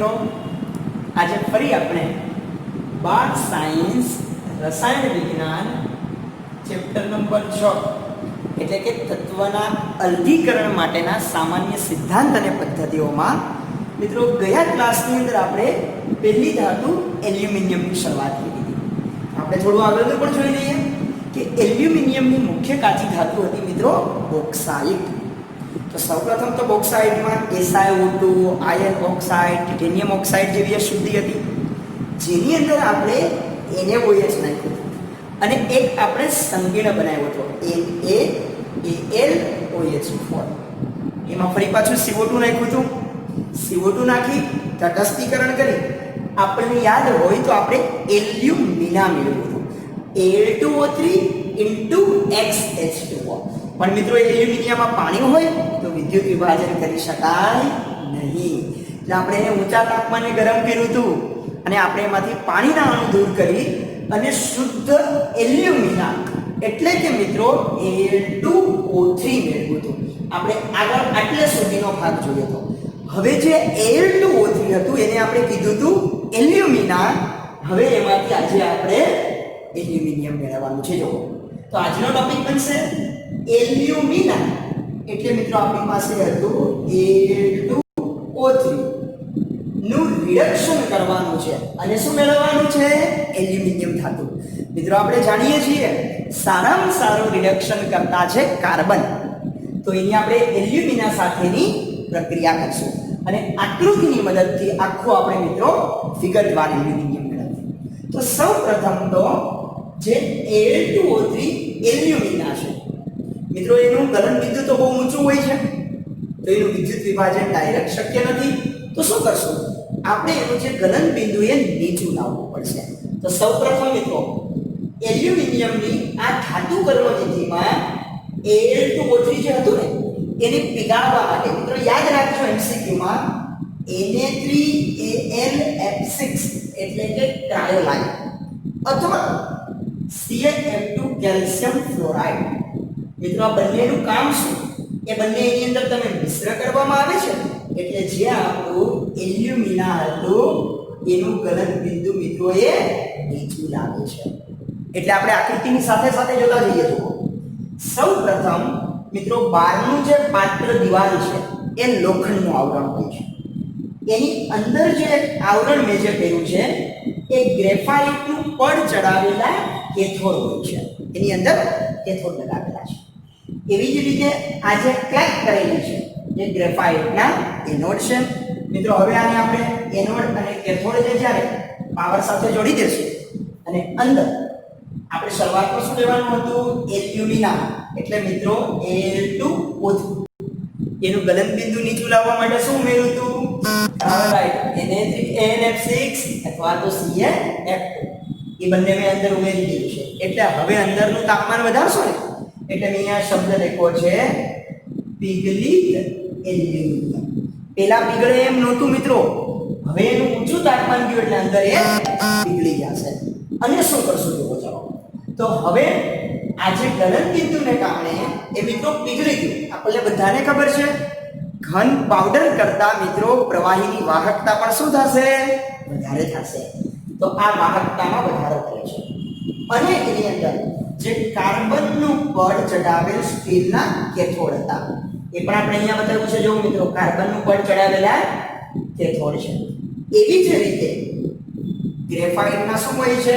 મિત્રો, આજે ફરી આપણે બાળ સાયન્સ રસાયણ વિજ્ઞાન ચેપ્ટર નંબર 6 એટલે કે તત્વના અર્ધીકરણ માટેના સામાન્ય સિદ્ધાંત અને પદ્ધતિઓમાં મિત્રો ગયા ક્લાસની અંદર આપણે પહેલી ધાતુ એલ્યુમિનિયમની શરૂઆત કરી હતી. આપણે થોડું આગળનું પણ જોઈ લઈએ કે એલ્યુમિનિયમની મુખ્ય કાચી ધાતુ હતી મિત્રો બોક્સાઇટ. તો સૌપ્રથમ તો બોક્સાઇટમાં SiO2, iron oxide, titanium oxide જેવી અશુદ્ધિ હતી, જેની અંદર આપણે NaOH નાખ્યું અને એક આપણે સંગીર્ણ બનાવ્યો હતો NaAlOH4. એમાં ફરી પાછું CO2 નાખ્યું હતું. CO2 નાખી તટસ્થીકરણ કરી આપણને યાદ હોય તો આપણે એલ્યુમિના મેળવ્યું હતું Al2O3 XH2O. પણ મિત્રો એલ્યુમિનિયમમાં પાણી હોય તો વિદ્યુત વિભાજન કરી શકાય નહીં, એટલે આપણે એને ઊંચા તાપમાને ગરમ કર્યું હતું અને આપણે એમાંથી પાણીના અણુ દૂર કરી અને શુદ્ધ એલ્યુમિના એટલે કે મિત્રો Al2O3 મેળવ્યું હતું. આપણે આગળ આટલે સુધીનો ભાગ જોયો હતો. હવે જે Al2O3 હતું એને આપણે કીધું હતું એલ્યુમિના. હવે એમાંથી આજે આપણે એલ્યુમિનિયમ મેળવવાનું છે. જો તો આજનો ટોપિક બનશે એલ્યુમિના. એટલે મિત્રો આપણી પાસે હતું Al2O3 નું રિડક્શન કરવાનું છે અને શું મેળવવાનું છે? એલ્યુમિનિયમ ધાતુ. મિત્રો આપણે જાણીએ છીએ સારામાં સારું રિડક્શન કરતા છે કાર્બન. તો એની આપણે એલ્યુમિના સાથેની પ્રક્રિયા કરશું અને આકૃતિની મદદથી આખું આપણે મિત્રો વિગતવાર એલ્યુમિનિયમ મેળવીએ. તો સૌપ્રથમ તો જે Al2O3 એલ્યુમિના છે મિત્રો, એનું ગલન બિંદુ તો બહુ ઊંચું હોય છે, તો એનું વિદ્યુત વિભાજન ડાયરેક્ટ શક્ય નથી. તો શું કરશું? આપણે એનું જે ગલન બિંદુ એ નીચું લાવવું પડશે. તો સૌપ્રથમ મિત્રો એલ્યુમિનિયમની આ ધાતુ કર્મવિધિમાં Al2O3 જે હતું ને એને પીગાળવા માટે મિત્રો યાદ રાખજો MCQ માં Na3Al એટલે કે ક્રાયોલાઇટ અથવા CaF2 કેલ્શિયમ ફ્લોરાઇડ. મિત્રો આ બંનેનું કામ શું? એ બંને એની અંદર તમે મિશ્ર કરવામાં આવે છે એટલે જે આપણું એલ્યુમિના હતું એનું ગલન બિંદુ મિત્રો એ નીચું લાવે છે. એટલે આપણે આકૃતિની સાથે સાથે જોતા જઈએ. તો સૌપ્રથમ મિત્રો બહારનું જે પાત્ર દિવાલ છે એ લોખંડનું આવરણ હોય છે. એની અંદર જે આવરણ મેં જે કર્યું છે એ ગ્રેફાઇટનું પડ ચડાવેલા કેથોડ હોય છે. એની અંદર કેથોડ લગાવેલા છે. એવી જ રીતે આ જે ક્લેક કરેલી છે જે ગ્રેફાઇટના એનોડ છે. મિત્રો હવે આને આપણે એનોડ અને કેથોડ જે જ્યારે પાવર સાથે જોડી દેશું અને અંદર આપણે શરૂઆતમાં શું લેવાનું હતું? એલ્યુમિના એટલે મિત્રો Al2O3. એનું ગલન બિંદુ નીચું લાવવા માટે શું ઉમેર્યું હતું? રાઈટ Na3AlF6 અથવા તો CaF2. એ બંને મેં અંદર ઉમેરી દીધું છે. એટલે હવે અંદરનું તાપમાન વધારશો ને એટલે મેં અહીંયા શબ્દ લખ્યો છે પીગલિત એલ્યુમિનિયમ. પેલા પીગળે એમ નહોતું મિત્રો, હવે એનું ઊંચું તાપમાન ગયું એટલે અંદર એ પીગળી જશે. અને શું કરશું જોવો ચાલો. તો હવે આ જે ગલન બિંદુને કારણે એ મિત્રો પીગળી ગયું. આપણને બધાને ખબર છે ઘન પાવડર કરતા મિત્રો પ્રવાહીની વાહકતા પણ શું થશે? વધારે થશે. તો આ વાહકતામાં વધારો કરે છે અને એની અંદર જે કાર્બનનું પડ ચડાવેલ સ્ટીલના કેથોડ હતા એ પણ આપણે અહીંયા બતાવ્યું છે. જો મિત્રો કાર્બનનું પડ ચડાવેલા કેથોડ છે. એવી જ રીતે ગ્રેફાઇટના શું હોય છે?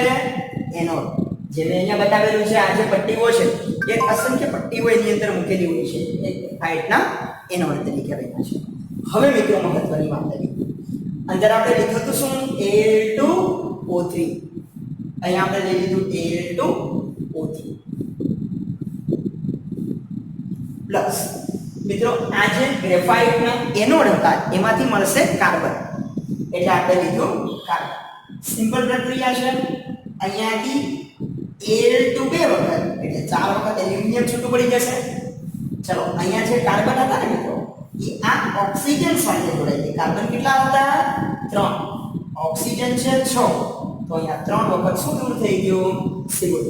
એનોડ. જે મેં અહીંયા બતાવેલું છે. આ જે પટ્ટીઓ છે એ અસંખ્ય પટ્ટીઓ એની અંદર મૂકેલી હોય છે. એ ગ્રેફાઇટના એનોડ તરીકે બન્યા છે. હવે મિત્રો મહત્વની વાત કરી. અંદર આપણે લીધું હતું શું? Al2O3. અહીંયા આપણે લઈ લીધું Al2O3 પ્લસ મિત્રો આ જે ગ્રેફાઇટના એનોડ હતા એમાંથી મળશે કાર્બન એટલે આપણે લીધું કાર્બન. સિમ્પલ પ્રક્રિયા છે. અહીંયાથી Al2 બે વખત એટલે 4 વખત એલ્યુમિનિયમ છૂટું પડી જશે. ચલો અહીંયા જે કાર્બન હતા ને મિત્રો એ આ ઓક્સિજન સાથે જોડાય છે. કાર્બન કેટલા હતા? 3. ઓક્સિજન છે 6. તો અહીંયા 3 વખત શું દૂર થઈ ગયું? CO2.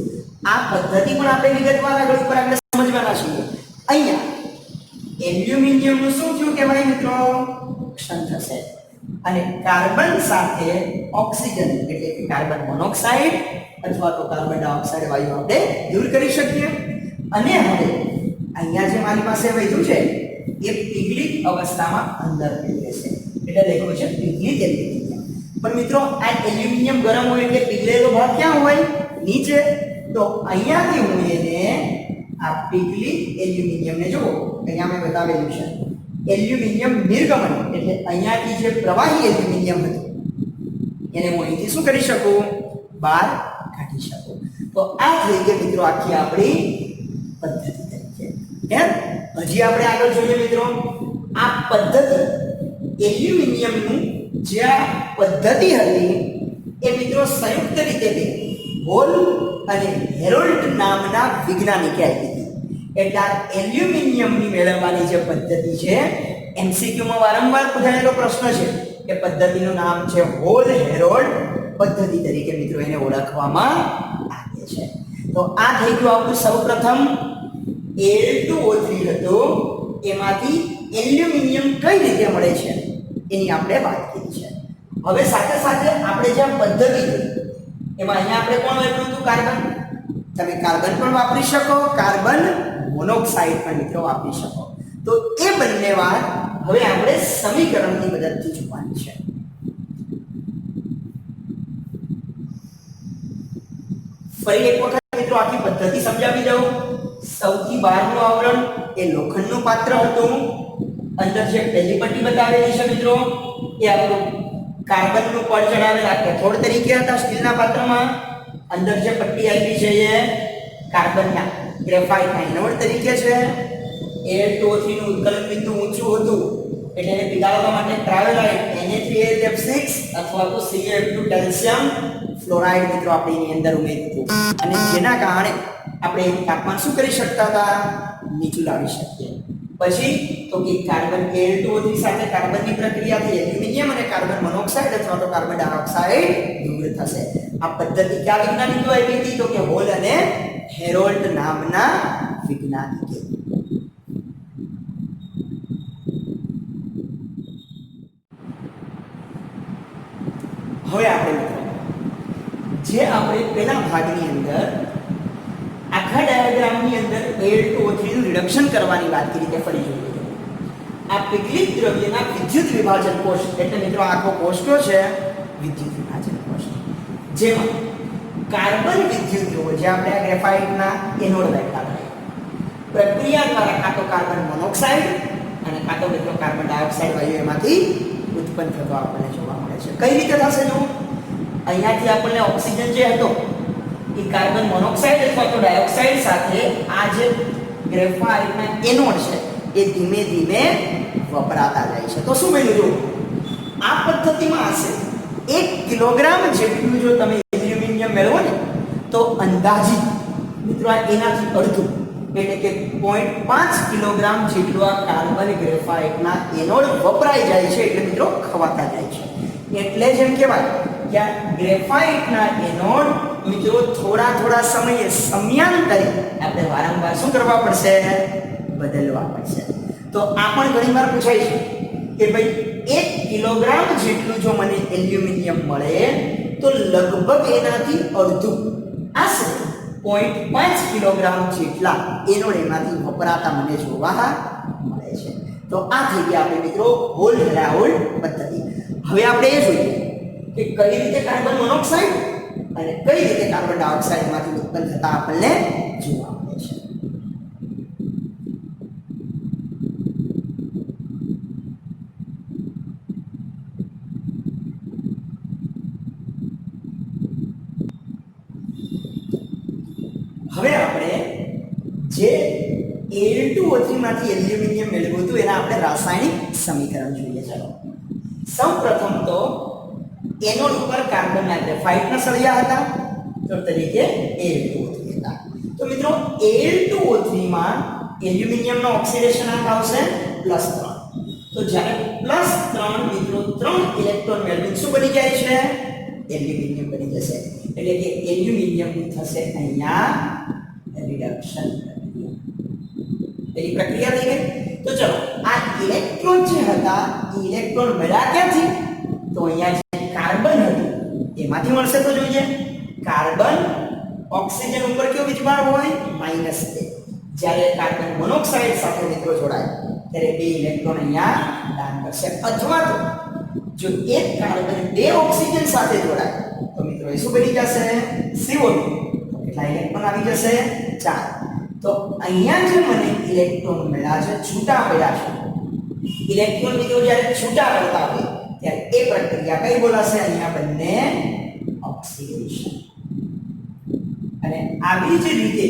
આ પદ્ધતિ પણ આપણે વિગતવાર આગળ ઉપર આપણે સમજવાના છીએ. અહીંયા એલ્યુમિનિયમનું શું થયું કહેવાય મિત્રો? ક્ષણ થશે. અને કાર્બન સાથે ઓક્સિજન એટલે કે કાર્બન મોનોક્સાઇડ અથવા તો કાર્બન ડાયોક્સાઇડ વાયુ આપણે દૂર કરી શકીએ. અને હવે અહીંયા જે મારી પાસે વધ્યું છે એ પીગળિત અવસ્થામાં અંદર પીગળે છે એટલે લખ્યું છે પીગળિત એલ્યુમિનિયમ. પણ મિત્રો આ એલ્યુમિનિયમ ગરમ હોય એટલે પીગળેલો ભાગ ક્યાં હોય? નીચે. તો અહીંયાથી હું એને આ પીગળિત એલ્યુમિનિયમને જુઓ અહીંયા મેં બતાવેલું છે એલ્યુમિનિયમ નિર્ગમન એટલે અહીંયાથી જે પ્રવાહી એલ્યુમિનિયમ હતું એને હું અહીંથી શું કરી શકું? બહાર કાઢી શકું. તો આ થઈ ગઈ મિત્રો આખી આપણી પદ્ધતિ તરીકે. એમ હજી આપણે આગળ જોઈએ મિત્રો આ પદ્ધતિ એલ્યુમિનિયમનું જે આ પદ્ધતિ હતી એ મિત્રો સંયુક્ત રીતે હોલ અને હેરોલ્ડ નામના વૈજ્ઞાનિકે આપી હતી. એટલે આ એલ્યુમિનિયમની મેળવવાની જે પદ્ધતિ છે એમસીક્યુમાં વારંવાર પૂછાયેલો પ્રશ્ન છે કે પદ્ધતિનું નામ છે હોલ હેરોલ્ડ પદ્ધતિ તરીકે મિત્રો એને ઓળખવામાં આવે છે. તો આ થઈ ગયું આપણું સૌપ્રથમ Al2O3 હતું એમાંથી એલ્યુમિનિયમ કઈ રીતે મળે છે એની આપણે વાત કરી છે. હવે સાથે સાથે આપણે જે પદ્ધતિ એમાં અહીંયા આપણે કોણ વાપર્યું હતું? કાર્બન. તમે કાર્બન પણ વાપરી શકો, કાર્બન મોનોક્સાઇડ પણ મિત્રો વાપરી શકો. તો એ બંને વાત હવે આપણે સમીકરણની મદદથી જોવાની છે. ફરી એક વખત મિત્રો આખી પદ્ધતિ સમજાવી દઉં. સૌથી બહારનું આવરણ એ લોખંડનું પાત્ર હતું. અંદર જે પહેલી પટ્ટી બતાવેલી છે મિત્રો એ આપણું કાર્બનનું પડ ચડાવેલા કેથોડ તરીકે હતા સ્ટીલના પાત્રમાં. અંદર જે પટ્ટી આપી છે એ કાર્બનના ગ્રેફાઇટના એનોડ તરીકે છે. Al2O3 નું ઉત્કલન બિંદુ ઊંચું હતું એટલે એને પીગાળવા માટે ટ્રાવેલાઇટ Na3HF6 અથવા તો Ca2 કેલ્શિયમ ફ્લોરાઇડ મિત્રો આપણે એની અંદર ઉમેર્યું હતું. અને જેના કારણે આપણે તાપમાન શું કરી શકતા હતા? નીચું લાવી શકીએ. પછી તો કે કાર્બન Al2O3 સાથે કાર્બનની પ્રક્રિયાથી એલ્યુમિનિયમ અને કાર્બન મોનોક્સાઇડ અથવા તો કાર્બન ડાયોક્સાઇડ દૂર થશે. આ પદ્ધતિ કયા વૈજ્ઞાનિકો આપી હતી? તો કે હોલ અને હેરોલ્ડ નામના વૈજ્ઞાનિકે. હવે આપણે જે આપણે પહેલા ભાગની અંદર આખા ડાયાગ્રામની અંદર Al2O3 નું રિડક્શન કરવાની વાત કરી તે ફરી જોઈએ. આ પીગળિત દ્રવ્યના વિદ્યુત વિભાજન કોષ એટલે મિત્રો આખો કોષ કયો છે? વિદ્યુત વિભાજન કોષ. જેમાં કાર્બન વિદ્યુત ધ્રુવો જે આપણે આ ગ્રેફાઇટના એનોડ બેઠા પ્રક્રિયા દ્વારા કાં તો કાર્બન મોનોક્સાઇડ અને કાં તો મિત્રો કાર્બન ડાયોક્સાઇડ વાયુ એમાંથી ઉત્પન્ન થતો આપણને જોવા મળે છે. કઈ રીતે થશે? જો અહીંયાથી આપણને ઓક્સિજન જે હતો એ કાર્બન મોનોક્સાઇડ અથવા તો ડાયોક્સાઇડ સાથે આ જે ગ્રેફાઇટના એનોડ છે એ ધીમે ધીમે વપરાતા જાય છે. તો શું બન્યું? જો આ પદ્ધતિમાં હશે 1 કિલોગ્રામ જેટલું જો તમે એલ્યુમિનિયમ મેળવો ને તો અંદાજિત મિત્રો આ એનાથી અડધું એટલે કે 0.5 કિલોગ્રામ જેટલું આ કાર્બન ગ્રેફાઇટના એનોડ વપરાઈ જાય છે એટલે મિત્રો ખવાતા જાય છે. એટલે જેમ કહેવાય કે આ ગ્રેફાઇટના એનોડ મિત્રો થોડા સમયે સમયાંતરે આપણે વારંવાર શું કરવા પડશે? બદલવા પડશે. તો આ પણ ઘણીવાર પૂછાય છે કે ભાઈ 1 કિલોગ્રામ જેટલું જો મને એલ્યુમિનિયમ મળે તો લગભગ એનાથી અડધું આશરે 0.5 કિલોગ્રામ જેટલા એનોડ એમાંથી વપરાતા મને જોવા મળે છે. તો આ થઈ ગયા આપણે મિત્રો હોલ હેરોલ્ડ પદ્ધતિ. હવે આપણે એ જોઈએ કે કઈ રીતે કાર્બન મોનોક્સાઇડ અને કઈ રીતે કાર્બન ડાયોક્સાઇડમાંથી ઉત્પન્ન થતા આપણને જોવા મળે છે. હવે આપણે જે Al2O3 માંથી એલ્યુમિનિયમ મેળવ્યું હતું એના આપણે રાસાયણિક સમીકરણ જોઈએ. ચાલો સૌપ્રથમ તો એનોડ ઉપર કાર્બનના ગ્રેફાઇટના સળિયા હતા તો તરીકે Al2O3 હતા. તો મિત્રો Al2O3 માં એલ્યુમિનિયમનો ઓક્સિડેશન આંક આવશે +3. તો જ્યારે +3 મિત્રો 3 ઇલેક્ટ્રોન મેળવીને શું બની જાય છે? એલ્યુમિનિયમ બની જશે. એટલે કે એલ્યુમિનિયમ થશે અહીંયા રિડક્શન પ્રક્રિયા થઈ ગઈ. તો ચલો આ ઇલેક્ટ્રોન જે હતા એ ઇલેક્ટ્રોન મળ્યા ક્યાંથી? તો અહીંયા જે કાર્બન હતું એમાંથી મળશે તો જોઈએ કાર્બન ઓક્સિજન ઉપર કયો વીજભાર હોય -2. જ્યારે કાર્બન મોનોક્સાઇડ સાથે મિત્રો જોડાય ત્યારે 2 ઇલેક્ટ્રોન અહીંયા દાન કરશે. અથવા તો જો એક કાર્બન 2 ઓક્સિજન સાથે જોડાય તો મિત્રો એ શું બની જશે CO2. કેટલા ઇલેક્ટ્રોન આવી જશે 4. તો અહીંયા જે મને ઇલેક્ટ્રોન મળ્યા છે છૂટા પડ્યા છે ઇલેક્ટ્રોન મિત્રો જ્યારે છૂટા પડતા હોય ત્યારે એ પ્રક્રિયા કઈ બોલાશે અહીંયા બંને ઓક્સિડેશન. અને આવી જ રીતે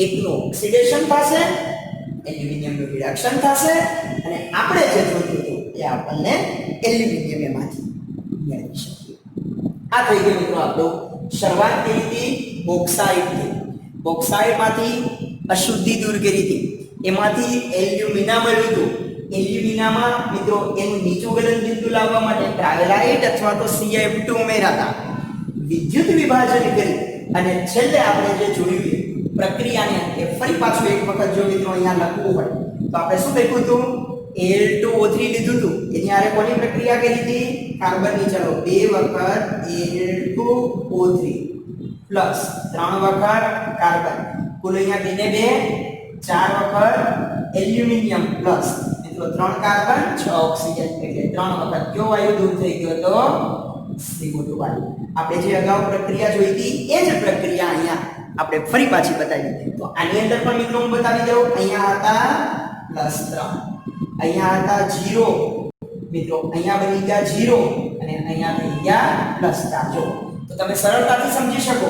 એકનું ઓક્સિડેશન થશે એલ્યુમિનિયમનું રિડક્શન થશે અને આપણે જે જોઈતું હતું એ આપણને એલ્યુમિનિયમ એમાંથી મેળવી શકીએ. આ થઈ ગયું મિત્રો આપણું શરૂઆત કરી હતી બોક્સાઇટથી. બોક્સાઇટમાંથી અશુદ્ધિ દૂર કરી હતી એમાંથી એલ્યુમિના મળ્યું હતું. એલ્યુમિનામાં મિત્રો એનું નીચું ગલનબિંદુ લાવવા માટે ટ્રાવેલાઇટ અથવા તો CF2 ઉમેર્યા હતા. વિદ્યુત વિભાજન કરી અને છેલ્લે આપણે જે જોયું પ્રક્રિયાને અંતે ફરી પાછું એક વખત જો મિત્રો અહીંયા લખવું હોય તો આપણે શું લખ્યું હતું Al2O3 લીધું હતું એની આરે કોની પ્રક્રિયા કરી હતી કાર્બનની. ચલો 2 વખત Al2O3 પ્લસ 3 વખત કાર્બન કુલ અહીંયા 2 ને 2 4 વખત એલ્યુમિનિયમ પ્લસ મિત્રો 3 કાર્બન 6 ઓક્સિજન એટલે 3 વખત કયો વાયુ દૂર થઈ ગયો તો CO2 વાયુ. આપણે જે અગાઉ પ્રક્રિયા જોઈ હતી એ જ પ્રક્રિયા અહીંયા આપણે ફરી પાછી બતાવી. તો આની અંદર પણ મિત્રો હું બતાવી દઉં. અહીંયા હતા +3 અહીંયા હતા 0 મિત્રો અહીંયા બની ગયા 0 અને અહીંયા થઈ ગયા +4. જો તો તમે સરળતાથી સમજી શકો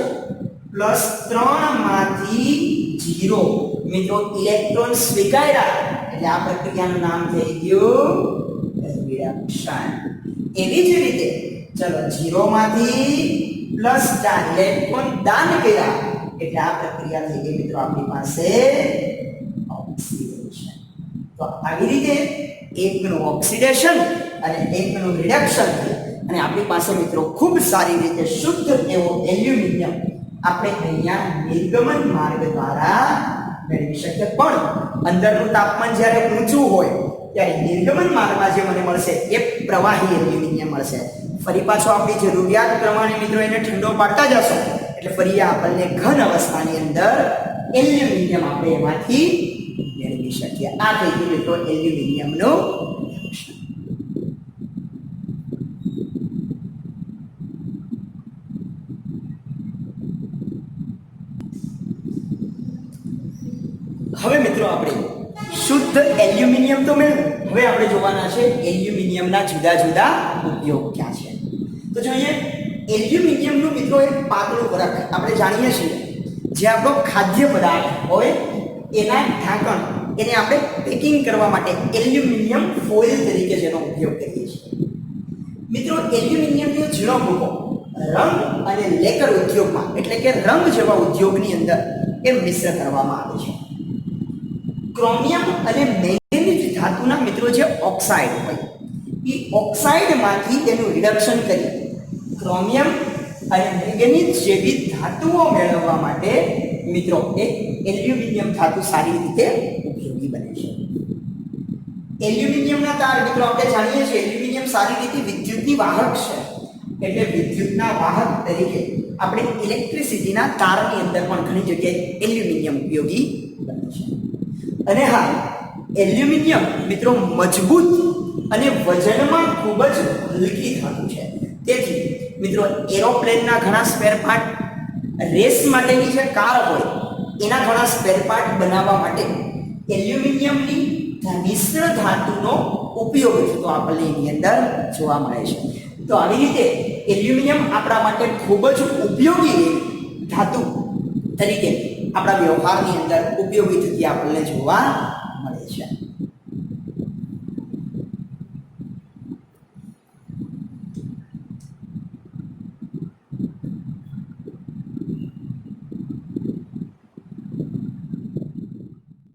+3 માંથી 0 મિત્રો ઇલેક્ટ્રોન સ્વીકાર્યા એટલે આ પ્રક્રિયાનું નામ થઈ ગયું રિડક્શન. એવી જ રીતે ચલો 0 માંથી +4 ઇલેક્ટ્રોન દાન કર્યા એટલે આ પ્રક્રિયા થઈ ગઈ મિત્રો આપણી પાસે ઓક્સિડેશન. તો આવી રીતે એકનું ઓક્સિડેશન અને એકનું રિડક્શન અને આપણી પાસે મિત્રો ખૂબ સારી રીતે શુદ્ધ એવો એલ્યુમિનિયમ આપણે અહીંયા નિર્ગમન માર્ગ દ્વારા મેળવી શકીએ. પણ અંદરનું તાપમાન જ્યારે ઊંચું હોય ત્યારે નિર્ગમન માર્ગમાં જે મને મળશે એ પ્રવાહી એલ્યુમિનિયમ મળશે. ફરી પાછો આપણી જરૂરિયાત પ્રમાણે મિત્રો એને ઠંડો પાડતા જશો એટલે ફરી આપણને ઘન અવસ્થાની અંદર એલ્યુમિનિયમ આપણે એમાંથી મેળવી શકીએ. આ થઈ ગયું મિત્રો એલ્યુમિનિયમનું. હવે મિત્રો આપણે શુદ્ધ એલ્યુમિનિયમ તો મેળવ્યું. હવે આપણે જોવાના છે એલ્યુમિનિયમના જુદા જુદા ઉપયોગ ક્યાં છે. તો જોઈએ એલ્યુમિનિયમનું મિત્રો એક પાતળું વરખ આપણે જાણીએ છીએ જે આપણો ખાદ્ય પદાર્થ હોય એના ઢાંકણ એને આપણે પેકિંગ કરવા માટે એલ્યુમિનિયમ ફોઇલ તરીકે જેનો ઉપયોગ કરીએ છીએ. મિત્રો એલ્યુમિનિયમનો ઝીણો ભૂકો રંગ અને લેકર ઉદ્યોગમાં એટલે કે રંગ જેવા ઉદ્યોગની અંદર એ મિશ્ર કરવામાં આવે છે. ક્રોમિયમ અને મેંગેનીઝ ધાતુના મિત્રો જે ઓક્સાઇડ હોય એ ઓક્સાઇડમાંથી તેનું રિડક્શન કરી ક્રોમિયમ અને મેંગેનીઝ જેવી ધાતુઓ મેળવવા માટે મિત્રો એક એલ્યુમિનિયમ ધાતુ સારી રીતે ઉપયોગી બને છે. એલ્યુમિનિયમના તાર મિત્રો આપણે જાણીએ છીએ એલ્યુમિનિયમ સારી રીતે વિદ્યુતની વાહક છે એટલે વિદ્યુતના વાહક તરીકે આપણે ઇલેક્ટ્રિસિટીના તારની અંદર પણ ઘણી જગ્યાએ એલ્યુમિનિયમ ઉપયોગી બને છે. અને હા એલ્યુમિનિયમ મિત્રો મજબૂત અને વજનમાં ખૂબ જ હલકી ધાતુ છે. તેથી મિત્રો એરોપ્લેનના ઘણા સ્પેર પાર્ટ રેસ માટેની જે કાર હોય એના ઘણા સ્પેર પાર્ટ બનાવવા માટે એલ્યુમિનિયમની મિશ્ર ધાતુનો ઉપયોગ થતો આપણને એની અંદર જોવા મળે છે. તો આવી રીતે એલ્યુમિનિયમ આપણા માટે ખૂબ જ ઉપયોગી ધાતુ તરીકે આપણા વ્યવહારની અંદર ઉપયોગી થતી આપણને જોવા